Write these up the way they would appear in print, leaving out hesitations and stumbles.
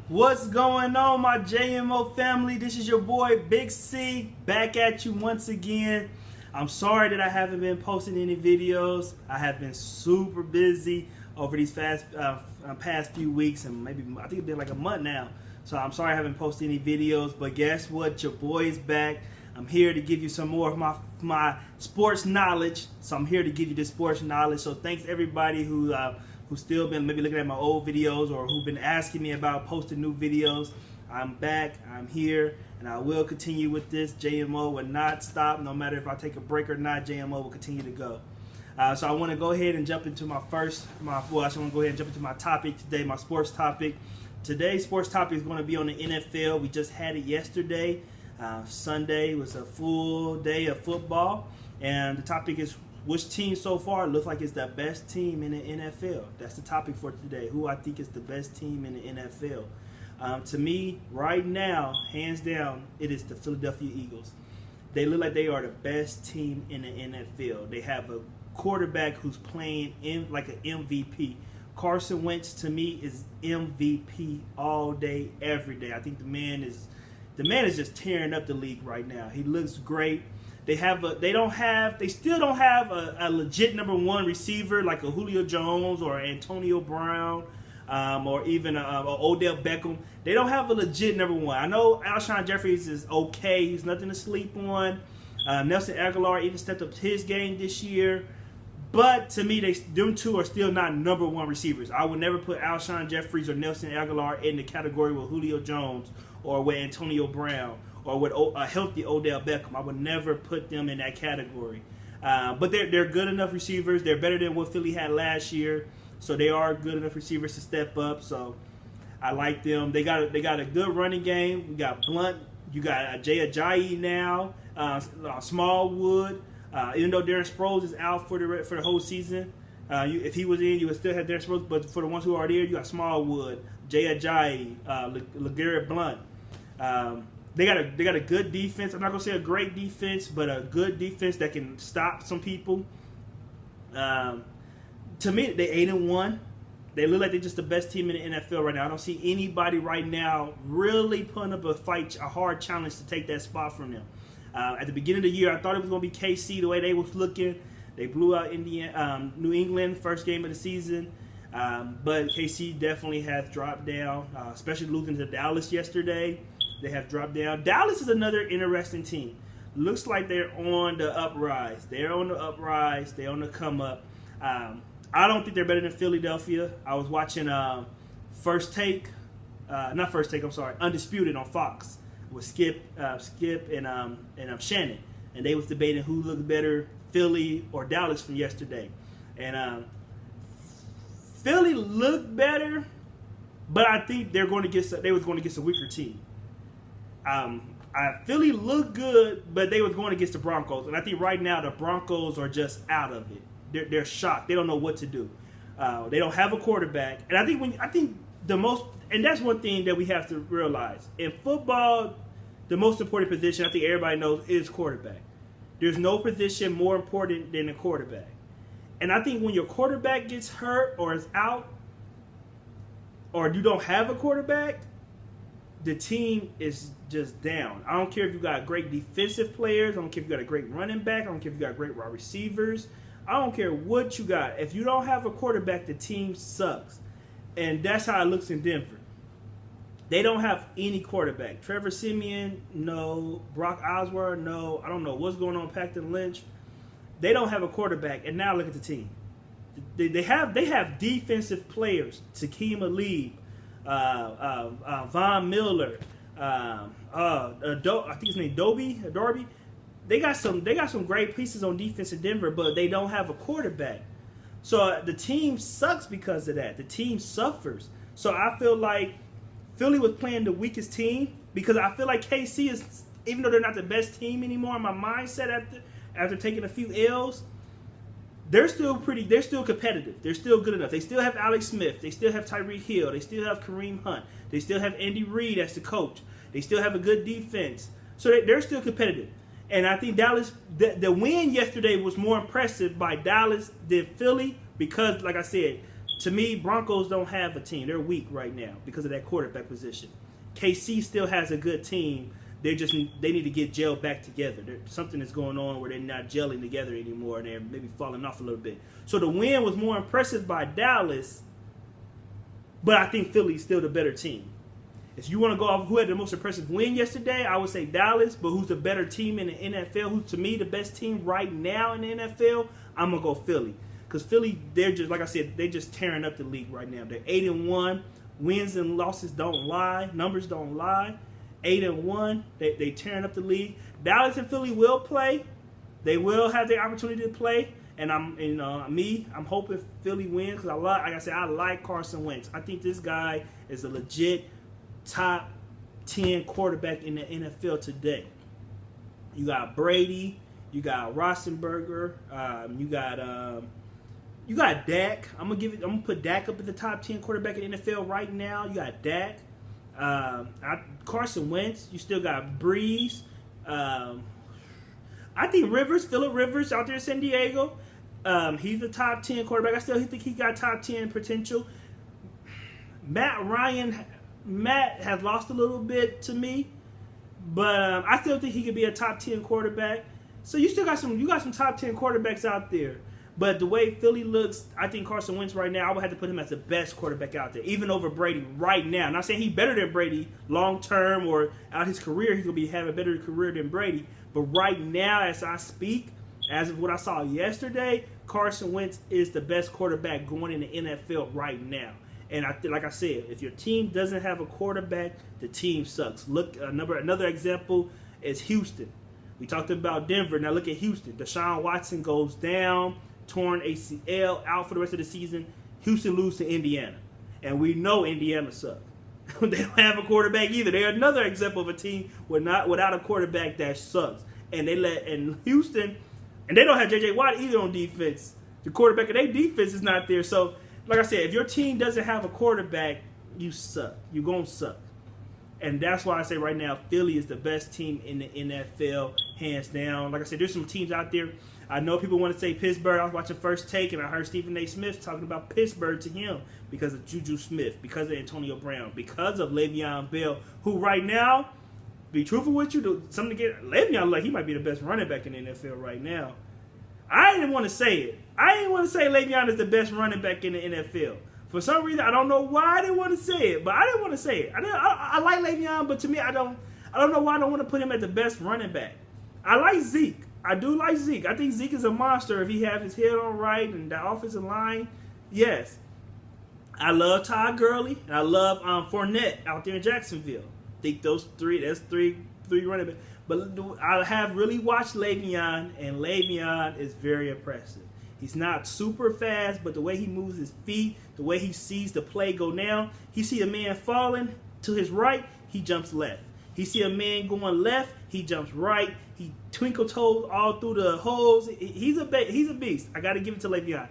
What's going on, my JMO family? This is your boy Big C back at you once again. I'm sorry that I haven't been posting any videos. I have been super busy over these past few weeks, and maybe I think it's been like a month now. So I'm sorry I haven't posted any videos, but guess what? Your boy is back. I'm here to give you some more of my sports knowledge. So I'm here to give you this sports knowledge. So thanks everybody who's still been maybe looking at my old videos or who've been asking me about posting new videos. I'm back, I'm here, and I will continue with this. JMO will not stop, no matter if I take a break or not. JMO will continue to go. So I want to go ahead and jump into my topic today, my sports topic. Today's sports topic is going to be on the NFL. We just had it yesterday. Sunday was a full day of football, and the topic is which team so far looks like it's the best team in the NFL. That's the topic for today. Who I think is the best team in the NFL. To me, right now, hands down, it is the Philadelphia Eagles. They look like they are the best team in the NFL. They have a quarterback who's playing in like an MVP. Carson Wentz, to me, is MVP all day, every day. I think the man is just tearing up the league right now. He looks great. They still don't have a legit number one receiver like a Julio Jones or Antonio Brown or even a Odell Beckham. They don't have a legit number one. I know Alshon Jeffries is okay. He's nothing to sleep on. Nelson Aguilar even stepped up his game this year. But to me, them two are still not number one receivers. I would never put Alshon Jeffries or Nelson Aguilar in the category with Julio Jones or with Antonio Brown or with a healthy Odell Beckham. I would never put them in that category. But they're good enough receivers. They're better than what Philly had last year. So they are good enough receivers to step up. So I like them. They got a good running game. We got Blunt. You got Jay Ajayi now. Smallwood. Even though Darren Sproles is out for the whole season, if he was in, you would still have Darren Sproles. But for the ones who are there, you got Smallwood, Jay Ajayi, LeGarrette Blunt. They got a good defense. I'm not gonna say a great defense, but a good defense that can stop some people. To me, they 8-1. They look like they're just the best team in the NFL right now. I don't see anybody right now really putting up a hard challenge to take that spot from them. At the beginning of the year, I thought it was going to be KC the way they was looking. They blew out New England first game of the season. But KC definitely has dropped down, especially losing to Dallas yesterday. They have dropped down. Dallas is another interesting team. Looks like they're on the uprise. They're on the uprise. They're on the come up. I don't think they're better than Philadelphia. I was watching Undisputed on Fox with Skip and Shannon, and they was debating who looked better, Philly or Dallas from yesterday. And Philly looked better, but I think they was going to get a weaker team. Philly looked good, but they was going against the Broncos, and I think right now the Broncos are just out of it. They're shocked. They don't know what to do. They don't have a quarterback, and and that's one thing that we have to realize. In football, the most important position, I think everybody knows, is quarterback. There's no position more important than a quarterback. And I think when your quarterback gets hurt or is out, or you don't have a quarterback, the team is just down. I don't care if you got great defensive players. I don't care if you got a great running back. I don't care if you got great wide receivers. I don't care what you got. If you don't have a quarterback, the team sucks. And that's how it looks in Denver. They don't have any quarterback. Trevor Siemian, no. Brock Osweiler, no. I don't know what's going on with Paxton Lynch. They don't have a quarterback. And now look at the team. They have defensive players. Takeem Alib, Von Miller, I think his name Darby. They got some great pieces on defense in Denver, but they don't have a quarterback. So the team sucks because of that. The team suffers. So I feel like Philly was playing the weakest team because I feel like KC is, even though they're not the best team anymore in my mindset after taking a few L's, they're still competitive. They're still good enough. They still have Alex Smith. They still have Tyreek Hill. They still have Kareem Hunt. They still have Andy Reid as the coach. They still have a good defense. So they're still competitive. And I think Dallas, the win yesterday was more impressive by Dallas than Philly because, like I said, To me, Broncos don't have a team. They're weak right now because of that quarterback position. KC still has a good team. They need to get gelled back together. Something is going on where they're not gelling together anymore, and they're maybe falling off a little bit. So the win was more impressive by Dallas, but I think Philly's still the better team. If you want to go off who had the most impressive win yesterday, I would say Dallas. But who's the better team in the NFL? Who's to me the best team right now in the NFL? I'm gonna go Philly. Because Philly, they're just, like I said, they're just tearing up the league right now. They're 8-1. Wins and losses don't lie. Numbers don't lie. 8-1. They tearing up the league. Dallas and Philly will play. They will have the opportunity to play. And I'm hoping Philly wins because I like Carson Wentz. I think this guy is a legit top 10 quarterback in the NFL today. You got Brady. You got Roethlisberger. You got Dak. I'm gonna put Dak up at the top 10 quarterback in the NFL right now. You got Dak. Carson Wentz. You still got Breeze. I think Phillip Rivers out there in San Diego. He's the top 10 quarterback. I still think he got top 10 potential. Matt has lost a little bit to me, but I still think he could be a top 10 quarterback. So you got some top 10 quarterbacks out there. But the way Philly looks, I think Carson Wentz right now, I would have to put him as the best quarterback out there, even over Brady right now. Not saying he's better than Brady long term or out his career, he's going to have a better career than Brady. But right now, as I speak, as of what I saw yesterday, Carson Wentz is the best quarterback going in the NFL right now. And like I said, if your team doesn't have a quarterback, the team sucks. Look, another example is Houston. We talked about Denver. Now look at Houston. Deshaun Watson goes down. Torn ACL, out for the rest of the season. Houston lose to Indiana. And we know Indiana sucks. They don't have a quarterback either. They're another example of a team without a quarterback that sucks. And Houston, and they don't have J.J. Watt either on defense. The quarterback of their defense is not there. So, like I said, if your team doesn't have a quarterback, you suck. You're going to suck. And that's why I say right now, Philly is the best team in the NFL, hands down. Like I said, there's some teams out there. I know people want to say Pittsburgh. I was watching First Take, and I heard Stephen A. Smith talking about Pittsburgh to him because of Juju Smith, because of Antonio Brown, because of Le'Veon Bell, who right now, be truthful with you, Le'Veon, like he might be the best running back in the NFL right now. I didn't want to say it. I didn't want to say Le'Veon is the best running back in the NFL. For some reason, I don't know why I didn't want to say it, but I didn't want to say it. I like Le'Veon, but to me, I don't know why I don't want to put him at the best running back. I like Zeke. I do like Zeke. I think Zeke is a monster if he has his head on right and the offensive line. Yes. I love Todd Gurley, and I love Fournette out there in Jacksonville. I think that's three running backs. But I have really watched Le'Veon, and Le'Veon is very impressive. He's not super fast, but the way he moves his feet, the way he sees the play go down, he see a man falling to his right, he jumps left. He see a man going left, he jumps right. He twinkle toes all through the holes. He's a beast. I got to give it to Le'Veon.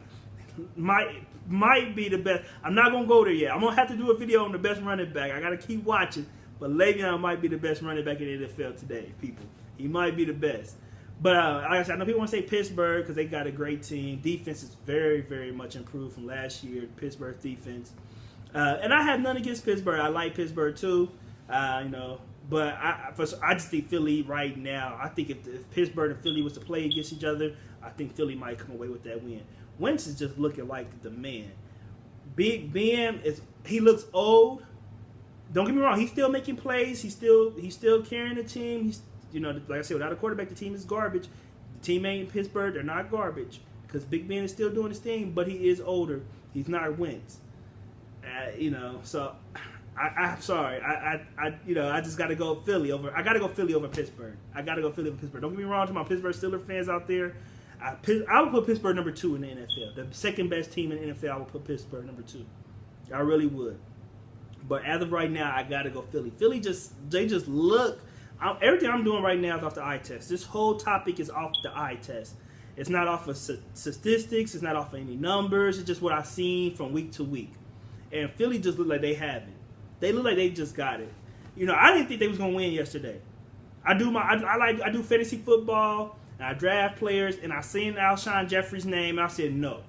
Might be the best. I'm not gonna go there yet. I'm gonna have to do a video on the best running back. I got to keep watching. But Le'Veon might be the best running back in the NFL today, people. He might be the best. But like I said, I know people want to say Pittsburgh because they got a great team. Defense is very, very much improved from last year. Pittsburgh's defense. And I have none against Pittsburgh. I like Pittsburgh too. But I just think Philly right now, I think if Pittsburgh and Philly was to play against each other, I think Philly might come away with that win. Wentz is just looking like the man. Big Ben, he looks old. Don't get me wrong, he's still making plays. He's still carrying the team. He's, like I said, without a quarterback, the team is garbage. The team ain't Pittsburgh, they're not garbage. Because Big Ben is still doing his thing, but he is older. He's not Wentz. So... I'm sorry. I just got to go Philly over. I got to go Philly over Pittsburgh. Don't get me wrong to my Pittsburgh Steelers fans out there. I would put Pittsburgh number 2 in the NFL. The second best team in the NFL, I would put Pittsburgh number 2. I really would. But as of right now, I got to go Philly. Philly they just look. Everything I'm doing right now is off the eye test. This whole topic is off the eye test. It's not off of statistics. It's not off of any numbers. It's just what I've seen from week to week. And Philly just look like they have it. They look like they just got it. I didn't think they was gonna win yesterday. I do fantasy football and I draft players and I seen Alshon Jeffrey's name and I said no.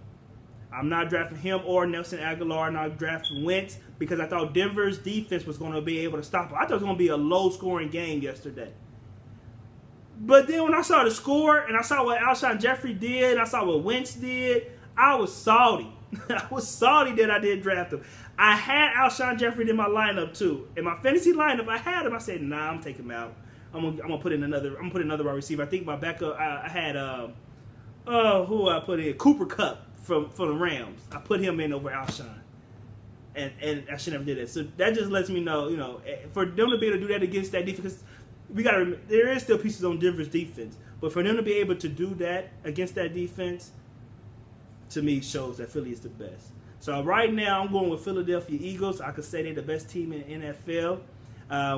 I'm not drafting him or Nelson Aguilar. I'm not drafting Wentz because I thought Denver's defense was going to be able to stop him. I thought it was going to be a low-scoring game yesterday. But then when I saw the score and I saw what Alshon Jeffrey did, and I saw what Wentz did, I was salty. I was salty that I didn't draft him. I had Alshon Jeffrey in my lineup too. In my fantasy lineup, I had him. I said, "Nah, I'm taking him out. I'm gonna put in another. I'm gonna put another wide receiver." I think my backup. I had who I put in? Cooper Kupp from the Rams. I put him in over Alshon, and I should never did that. So that just lets me know, for them to be able to do that against that defense, we got to. There is still pieces on Denver's defense, but for them to be able to do that against that defense, to me shows that Philly is the best. So right now I'm going with Philadelphia Eagles. I could say they're the best team in the NFL.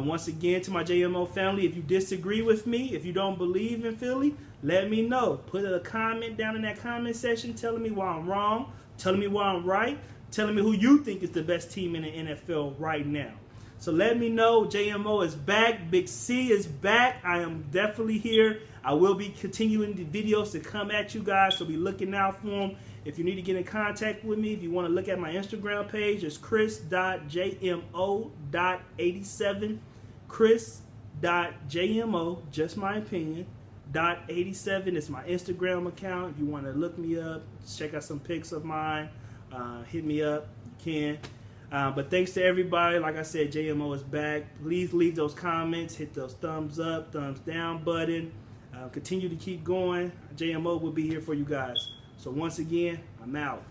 Once again, to my JMO family, if you disagree with me, if you don't believe in Philly, let me know. Put a comment down in that comment section telling me why I'm wrong, telling me why I'm right, telling me who you think is the best team in the NFL right now. So let me know. JMO is back. Big C is back. I am definitely here. I will be continuing the videos to come at you guys, so be looking out for them. If you need to get in contact with me, if you want to look at my Instagram page, it's chris.jmo.87. Chris.jmo, just my opinion, .87 is my Instagram account. If you want to look me up, check out some pics of mine, hit me up, you can. But thanks to everybody. Like I said, JMO is back. Please leave those comments, hit those thumbs up, thumbs down button. Continue to keep going. JMO will be here for you guys. So once again, I'm out.